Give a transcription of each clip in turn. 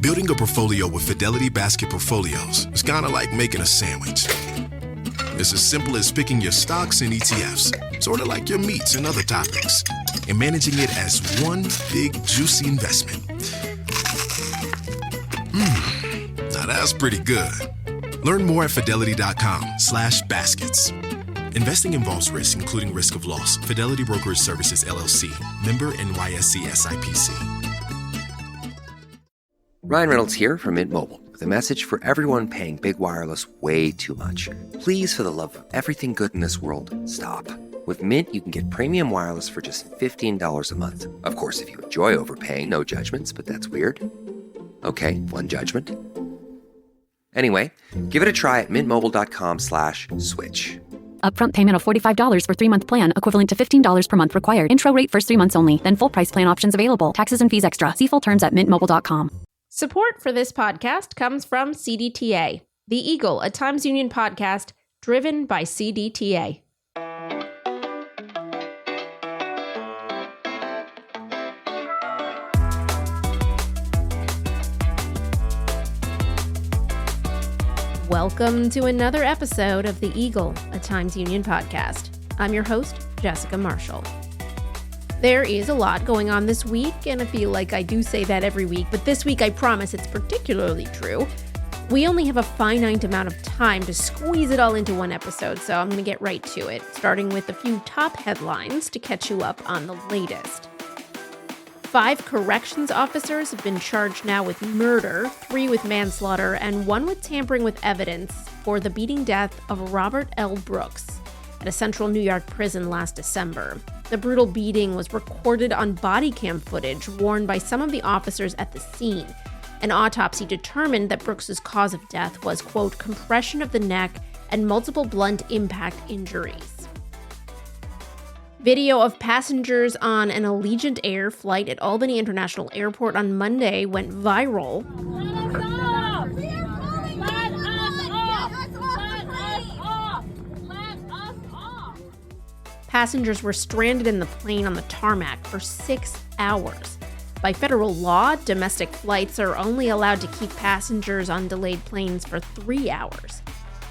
Building a portfolio with Fidelity Basket Portfolios is kind of like making a sandwich. It's as simple as picking your stocks and ETFs, sort of like your meats and other topics, and managing it as one big, juicy investment. Now that's pretty good. Learn more at fidelity.com/baskets. Investing involves risk, including risk of loss. Fidelity Brokerage Services, LLC. Member NYSE SIPC. Ryan Reynolds here from Mint Mobile with a message for everyone paying big wireless way too much. Please, for the love of everything good in this world, stop. With Mint, you can get premium wireless for just $15 a month. Of course, if you enjoy overpaying, no judgments, but that's weird. Okay, one judgment. Anyway, give it a try at mintmobile.com/switch. Upfront payment of $45 for 3-month plan, equivalent to $15 per month required. Intro rate first 3 months only, then full price plan options available. Taxes and fees extra. See full terms at mintmobile.com. Support for this podcast comes from CDTA, The Eagle, a Times Union podcast driven by CDTA. Welcome to another episode of The Eagle, a Times Union podcast. I'm your host, Jessica Marshall. There is a lot going on this week, and I feel like I do say that every week, but this week I promise it's particularly true. We only have a finite amount of time to squeeze it all into one episode, so I'm going to get right to it, starting with a few top headlines to catch you up on the latest. 5 corrections officers have been charged now with murder, 3 with manslaughter, and 1 with tampering with evidence for the beating death of Robert L. Brooks at a central New York prison last December. The brutal beating was recorded on body cam footage worn by some of the officers at the scene. An autopsy determined that Brooks's cause of death was, quote, compression of the neck and multiple blunt impact injuries. Video of passengers on an Allegiant Air flight at Albany International Airport on Monday went viral. Passengers were stranded in the plane on the tarmac for 6 hours. By federal law, domestic flights are only allowed to keep passengers on delayed planes for 3 hours.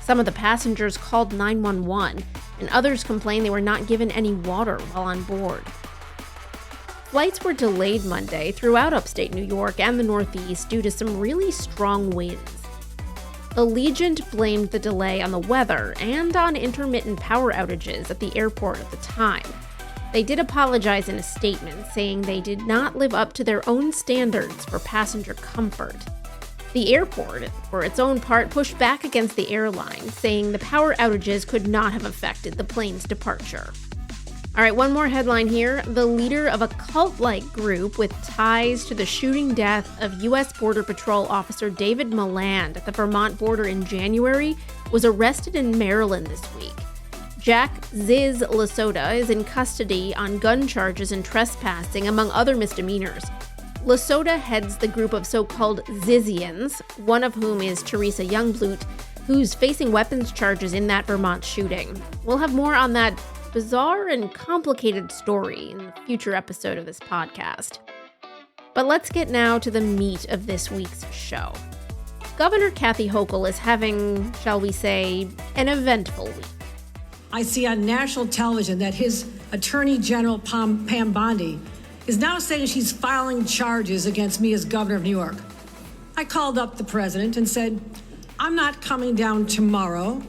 Some of the passengers called 911, and others complained they were not given any water while on board. Flights were delayed Monday throughout upstate New York and the Northeast due to some really strong winds. Allegiant blamed the delay on the weather and on intermittent power outages at the airport at the time. They did apologize in a statement, saying they did not live up to their own standards for passenger comfort. The airport, for its own part, pushed back against the airline, saying the power outages could not have affected the plane's departure. All right, one more headline here. The leader of a cult-like group with ties to the shooting death of U.S. Border Patrol officer David Maland at the Vermont border in January was arrested in Maryland this week. Jack Ziz Lasota is in custody on gun charges and trespassing, among other misdemeanors. Lasota heads the group of so-called Zizians, one of whom is Teresa Youngblood, who's facing weapons charges in that Vermont shooting. We'll have more on that bizarre and complicated story in a future episode of this podcast. But let's get now to the meat of this week's show. Governor Kathy Hochul is having, shall we say, an eventful week. I see on national television that his Attorney General Pam Bondi is now saying she's filing charges against me as governor of New York. I called up the president and said, I'm not coming down tomorrow.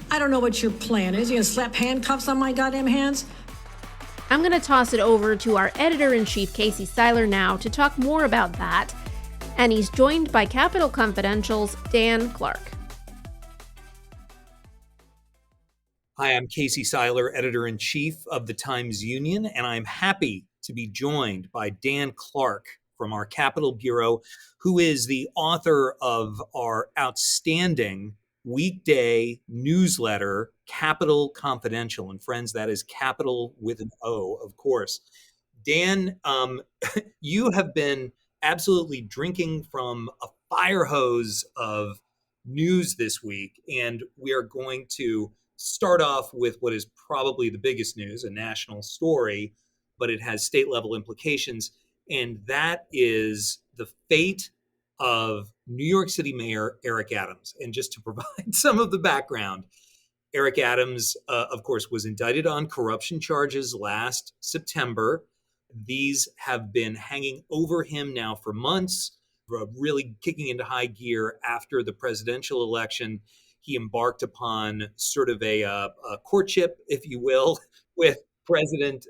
I don't know what your plan is. You're gonna slap handcuffs on my goddamn hands? I'm gonna toss it over to our editor-in-chief, Casey Seiler, now to talk more about that. And he's joined by Capitol Confidential's Dan Clark. Hi, I'm Casey Seiler, editor-in-chief of the Times Union, and I'm happy to be joined by Dan Clark from our Capitol Bureau, who is the author of our outstanding weekday newsletter, Capitol Confidential. And friends, that is Capitol with an O, of course. Dan, you have been absolutely drinking from a fire hose of news this week, and we are going to start off with what is probably the biggest news, a national story, but it has state level implications. And that is the fate of New York City Mayor Eric Adams. And just to provide some of the background, Eric Adams, of course, was indicted on corruption charges last September. These have been hanging over him now for months, really kicking into high gear after the presidential election. He embarked upon sort of a courtship, if you will, with President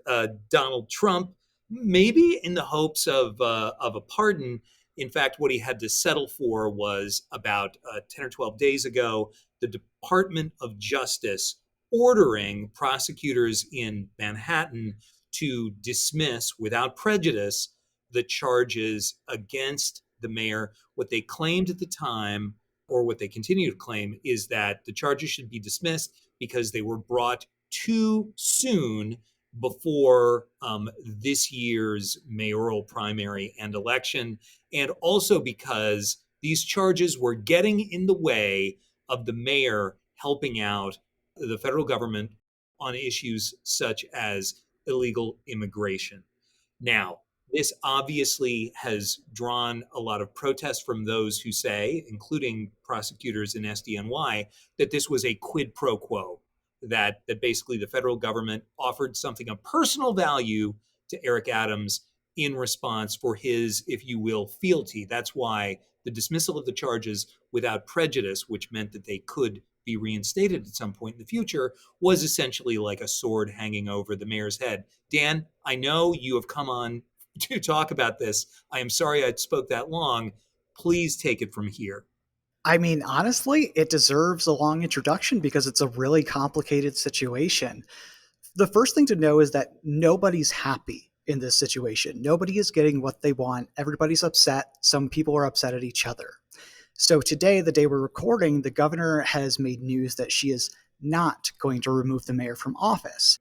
Donald Trump, maybe in the hopes of a pardon. In fact, what he had to settle for was about 10 or 12 days ago, the Department of Justice ordering prosecutors in Manhattan to dismiss without prejudice the charges against the mayor. What they claimed at the time, or what they continue to claim, is that the charges should be dismissed because they were brought too soon before this year's mayoral primary and election, and also because these charges were getting in the way of the mayor helping out the federal government on issues such as illegal immigration. Now, this obviously has drawn a lot of protest from those who say, including prosecutors in SDNY, that this was a quid pro quo, that basically the federal government offered something of personal value to Eric Adams in response for his, if you will, fealty. That's why the dismissal of the charges without prejudice, which meant that they could be reinstated at some point in the future, was essentially like a sword hanging over the mayor's head. Dan, I know you have come on to talk about this. I am sorry I spoke that long. Please take it from here. I mean, honestly, it deserves a long introduction because it's a really complicated situation. The first thing to know is that nobody's happy in this situation. Nobody is getting what they want. Everybody's upset. Some people are upset at each other. So today, the day we're recording, the governor has made news that she is not going to remove the mayor from office.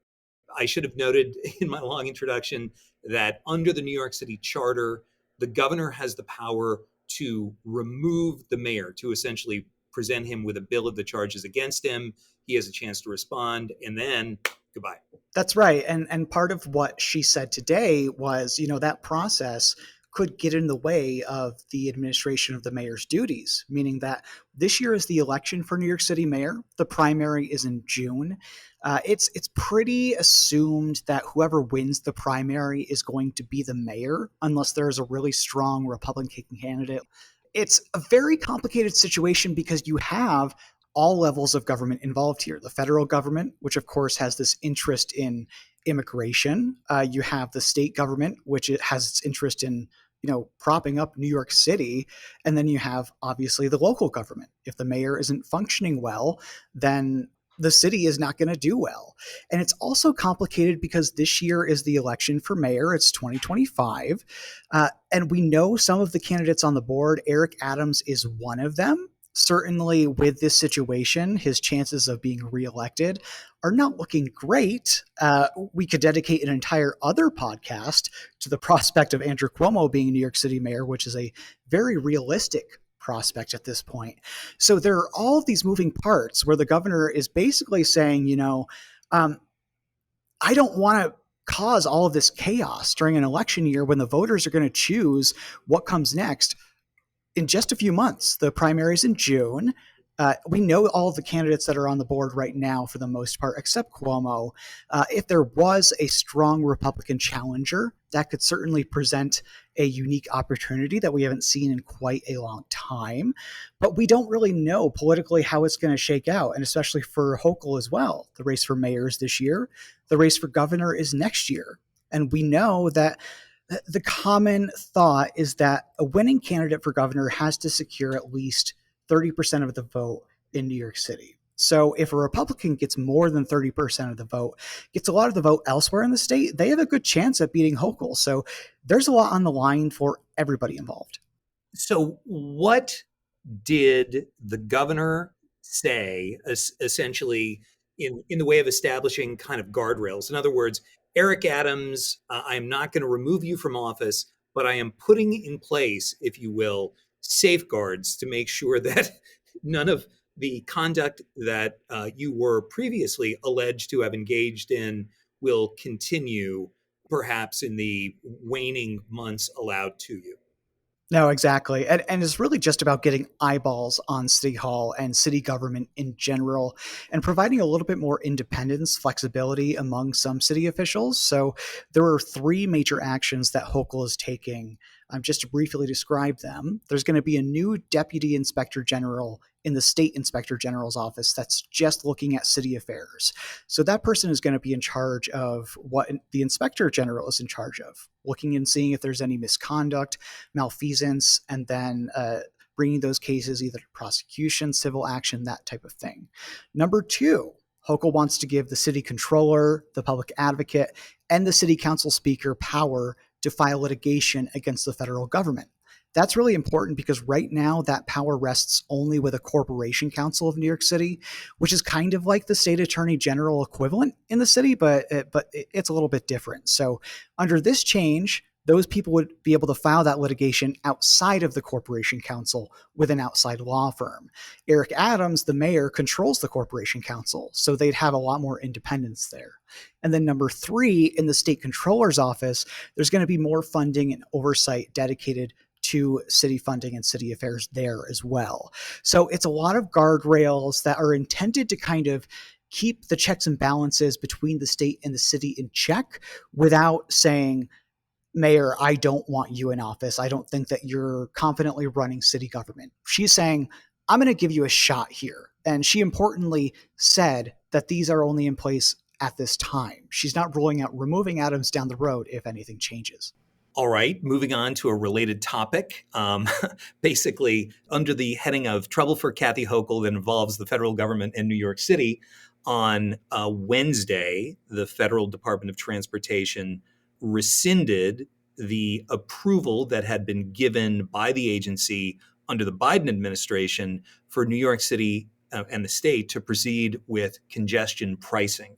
I should have noted in my long introduction that under the New York City Charter, the governor has the power to remove the mayor, to essentially present him with a bill of the charges against him. He has a chance to respond, and then goodbye. That's right. And part of what she said today was, that process could get in the way of the administration of the mayor's duties, meaning that this year is the election for New York City mayor. The primary is in June. It's pretty assumed that whoever wins the primary is going to be the mayor, unless there's a really strong Republican candidate. It's a very complicated situation because you have all levels of government involved here. The federal government, which of course has this interest in immigration. You have the state government, which it has its interest in propping up New York City. And then you have obviously the local government. If the mayor isn't functioning well, then the city is not going to do well. And it's also complicated because this year is the election for mayor. It's 2025. And we know some of the candidates on the board. Eric Adams is one of them. Certainly with this situation, his chances of being reelected are not looking great. We could dedicate an entire other podcast to the prospect of Andrew Cuomo being New York City mayor, which is a very realistic prospect at this point. So there are all of these moving parts where the governor is basically saying, I don't want to cause all of this chaos during an election year when the voters are going to choose what comes next. In just a few months, the primary's in June. We know all of the candidates that are on the board right now for the most part, except Cuomo. If there was a strong Republican challenger, that could certainly present a unique opportunity that we haven't seen in quite a long time. But we don't really know politically how it's going to shake out, and especially for Hochul as well. The race for mayor is this year. The race for governor is next year. And we know that the common thought is that a winning candidate for governor has to secure at least 30% of the vote in New York City. So if a Republican gets more than 30% of the vote, gets a lot of the vote elsewhere in the state, they have a good chance at beating Hochul. So there's a lot on the line for everybody involved. So what did the governor say, essentially, in the way of establishing kind of guardrails? In other words, Eric Adams, I'm not going to remove you from office, but I am putting in place, if you will, safeguards to make sure that none of the conduct that you were previously alleged to have engaged in will continue, perhaps in the waning months allowed to you. No, exactly. And it's really just about getting eyeballs on City Hall and city government in general and providing a little bit more independence, flexibility among some city officials. So there are three major actions that Hochul is taking. Just to briefly describe them, there's going to be a new deputy inspector general in the state inspector general's office that's just looking at city affairs. So that person is going to be in charge of what the inspector general is in charge of, looking and seeing if there's any misconduct, malfeasance, and then bringing those cases either to prosecution, civil action, that type of thing. Number two, Hochul wants to give the city controller, the public advocate, and the city council speaker power to file litigation against the federal government. That's really important because right now that power rests only with a corporation council of New York City, which is kind of like the state attorney general equivalent in the city, but it's a little bit different. So under this change, those people would be able to file that litigation outside of the corporation council with an outside law firm. Eric Adams, the mayor, controls the corporation council, so they'd have a lot more independence there. And then number three, in the state controller's office, there's going to be more funding and oversight dedicated to city funding and city affairs there as well. So it's a lot of guardrails that are intended to kind of keep the checks and balances between the state and the city in check without saying, Mayor, I don't want you in office. I don't think that you're confidently running city government. She's saying, I'm going to give you a shot here. And she importantly said that these are only in place at this time. She's not ruling out removing Adams down the road if anything changes. All right, moving on to a related topic, basically under the heading of trouble for Kathy Hochul that involves the federal government in New York City. On Wednesday, the Federal Department of Transportation rescinded the approval that had been given by the agency under the Biden administration for New York City and the state to proceed with congestion pricing,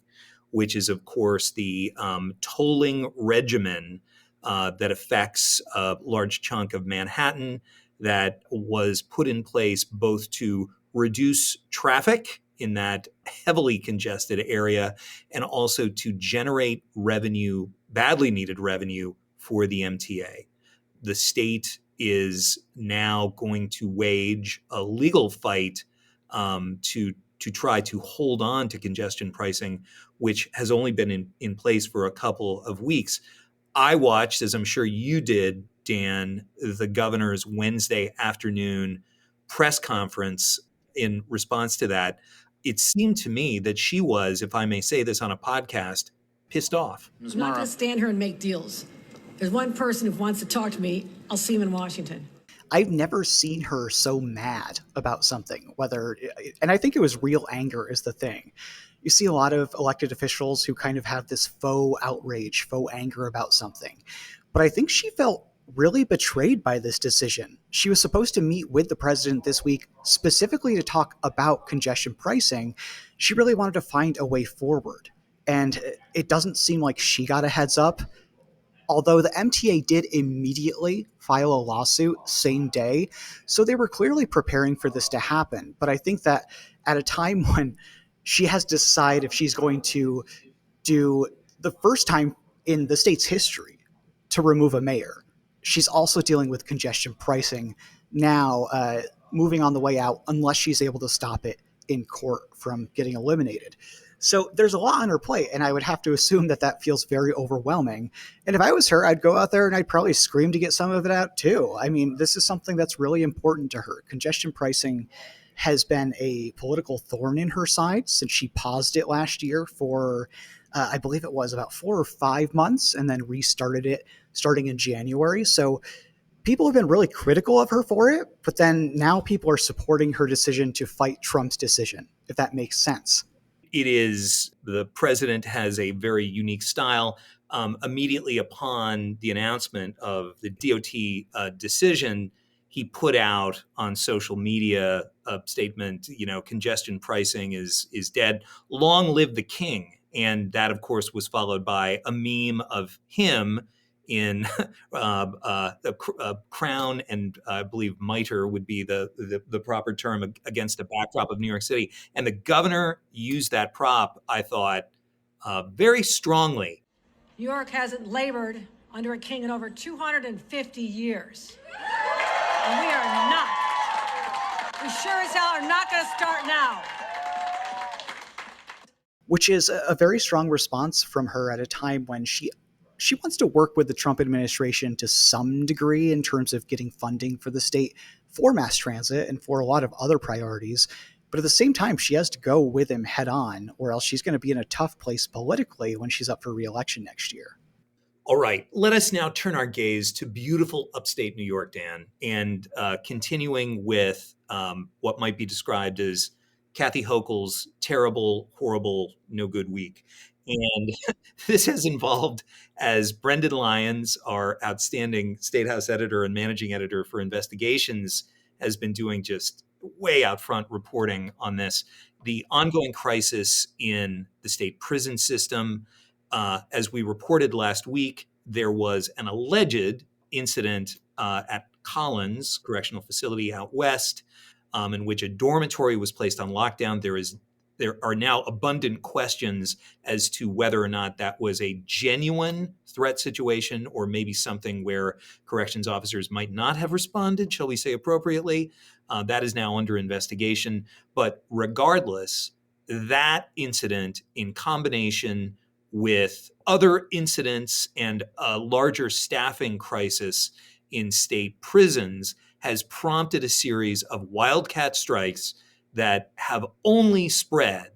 which is, of course, the tolling regimen that affects a large chunk of Manhattan that was put in place both to reduce traffic in that heavily congested area and also to generate revenue, badly needed revenue for the MTA. The state is now going to wage a legal fight to try to hold on to congestion pricing, which has only been in place for a couple of weeks. I watched, as I'm sure you did, Dan, the governor's Wednesday afternoon press conference in response to that. It seemed to me that she was, if I may say this on a podcast, pissed off. I'm not going to stand here and make deals. There's one person who wants to talk to me. I'll see him in Washington. I've never seen her so mad about something, and I think it was real anger is the thing. You see a lot of elected officials who kind of have this faux outrage, faux anger about something. But I think she felt really betrayed by this decision. She was supposed to meet with the president this week specifically to talk about congestion pricing. She really wanted to find a way forward. And it doesn't seem like she got a heads up. Although the MTA did immediately file a lawsuit same day, so they were clearly preparing for this to happen. But I think that at a time when she has to decide if she's going to do the first time in the state's history to remove a mayor, she's also dealing with congestion pricing now, moving on the way out, unless she's able to stop it in court from getting eliminated. So there's a lot on her plate, and I would have to assume that that feels very overwhelming. And if I was her, I'd go out there and I'd probably scream to get some of it out too. I mean, this is something that's really important to her. Congestion pricing has been a political thorn in her side since she paused it last year for, I believe it was about 4 or 5 months, and then restarted it starting in January. So people have been really critical of her for it, but then now people are supporting her decision to fight Trump's decision, if that makes sense. It is, the president has a very unique style. Immediately upon the announcement of the DOT decision, he put out on social media a statement, congestion pricing is dead. Long live the king. And that, of course, was followed by a meme of him in the crown and I believe mitre would be the proper term against a backdrop of New York City. And the governor used that prop, I thought, very strongly. New York hasn't labored under a king in over 250 years. And we are not. We sure as hell are not going to start now. Which is a very strong response from her at a time when she wants to work with the Trump administration to some degree in terms of getting funding for the state for mass transit and for a lot of other priorities. But at the same time, she has to go with him head on, or else she's going to be in a tough place politically when she's up for re-election next year. All right, let us now turn our gaze to beautiful upstate New York, Dan, and continuing with what might be described as Kathy Hochul's terrible, horrible, no good week. And this has involved, as Brendan Lyons, our outstanding State House editor and managing editor for investigations, has been doing just way out front reporting on this, the ongoing crisis in the state prison system. As we reported last week, there was an alleged incident at Collins Correctional Facility out west, in which a dormitory was placed on lockdown. There are now abundant questions as to whether or not that was a genuine threat situation or maybe something where corrections officers might not have responded, shall we say, appropriately. That is now under investigation. But regardless, that incident in combination with other incidents and a larger staffing crisis in state prisons has prompted a series of wildcat strikes that have only spread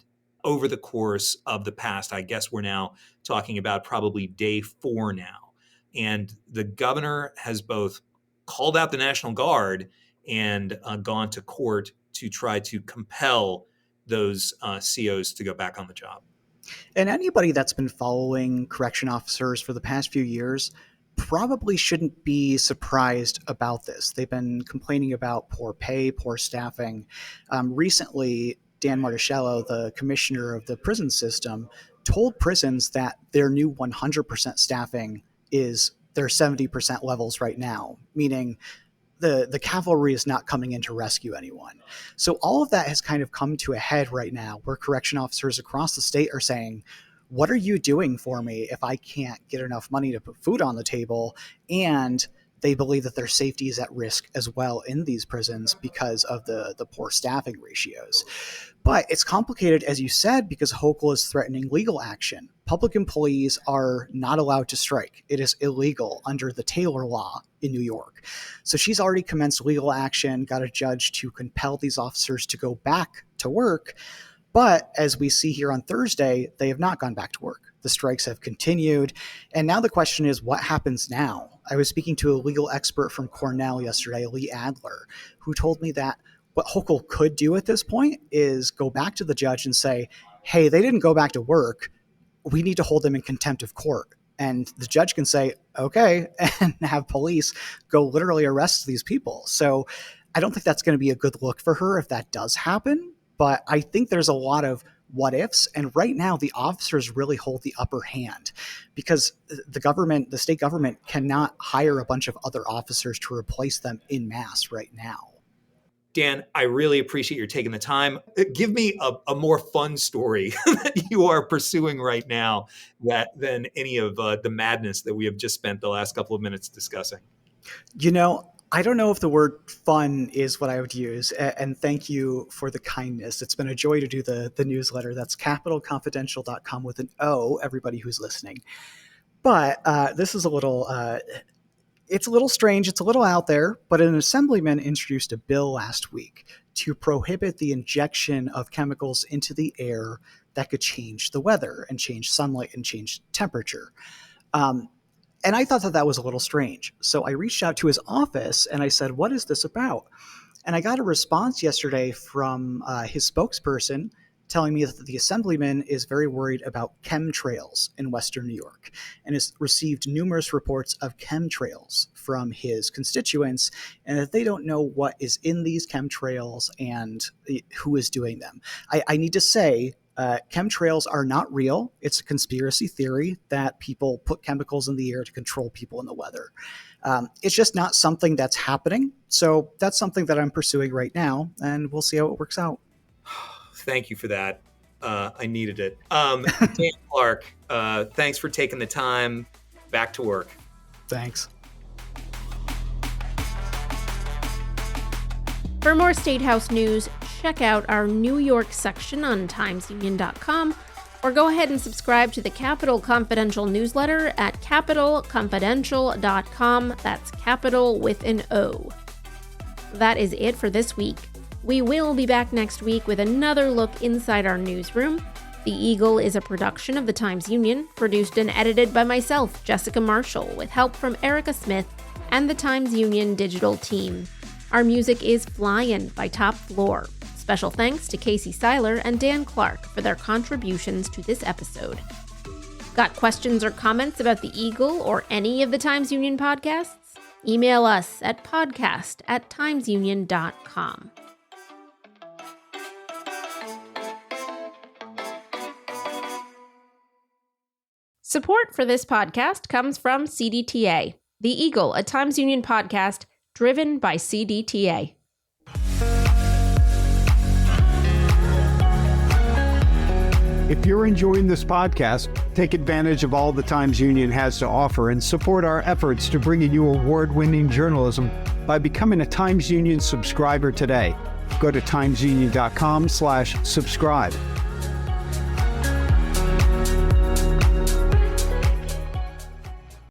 over the course of the past. I guess we're now talking about probably day 4 now. And the governor has both called out the National Guard and gone to court to try to compel those COs to go back on the job. And anybody that's been following correction officers for the past few years probably shouldn't be surprised about this. They've been complaining about poor pay, poor staffing. Recently, Dan Marticello, the commissioner of the prison system, told prisons that their new 100% staffing is their 70% levels right now, meaning the cavalry is not coming in to rescue anyone. So all of that has kind of come to a head right now, where correction officers across the state are saying, what are you doing for me if I can't get enough money to put food on the table? And they believe that their safety is at risk as well in these prisons because of the poor staffing ratios. But it's complicated, as you said, because Hochul is threatening legal action. Public employees are not allowed to strike. It is illegal under the Taylor law in New York. So she's already commenced legal action, got a judge to compel these officers to go back to work. But as we see here on Thursday, they have not gone back to work. The strikes have continued. And now the question is, what happens now? I was speaking to a legal expert from Cornell yesterday, Lee Adler, who told me that what Hochul could do at this point is go back to the judge and say, hey, they didn't go back to work. We need to hold them in contempt of court. And the judge can say, okay, and have police go literally arrest these people. So I don't think that's going to be a good look for her if that does happen. But I think there's a lot of what ifs. And right now, the officers really hold the upper hand because the state government cannot hire a bunch of other officers to replace them en masse right now. Dan, I really appreciate your taking the time. Give me a more fun story that you are pursuing right now than any of the madness that we have just spent the last couple of minutes discussing. You know, I don't know if the word fun is what I would use, and thank you for the kindness. It's been a joy to do the newsletter. That's capitalconfidential.com with an O, everybody who's listening. But this is it's a little strange. It's a little out there, but an assemblyman introduced a bill last week to prohibit the injection of chemicals into the air that could change the weather and change sunlight and change temperature. And I thought that was a little strange. So I reached out to his office and I said, what is this about? And I got a response yesterday from his spokesperson telling me that the assemblyman is very worried about chemtrails in Western New York and has received numerous reports of chemtrails from his constituents and that they don't know what is in these chemtrails and who is doing them. I need to say, chemtrails are not real. It's a conspiracy theory that people put chemicals in the air to control people in the weather. It's just not something that's happening. So that's something that I'm pursuing right now, and we'll see how it works out. Thank you for that. I needed it. Dan Clark, thanks for taking the time. Back to work. Thanks. For more State House news, check out our New York section on timesunion.com, or go ahead and subscribe to the Capitol Confidential newsletter at capitolconfidential.com. That's Capital with an O. That is it for this week. We will be back next week with another look inside our newsroom. The Eagle is a production of the Times-Union, produced and edited by myself, Jessica Marshall, with help from Erica Smith and the Times-Union digital team. Our music is Flyin' by Top Floor. Special thanks to Casey Seiler and Dan Clark for their contributions to this episode. Got questions or comments about the Eagle or any of the Times-Union podcasts? Email us at podcast@timesunion.com. Support for this podcast comes from CDTA, The Eagle, a Times-Union podcast driven by CDTA. If you're enjoying this podcast, take advantage of all the Times-Union has to offer and support our efforts to bring you award-winning journalism by becoming a Times-Union subscriber today. Go to timesunion.com/subscribe.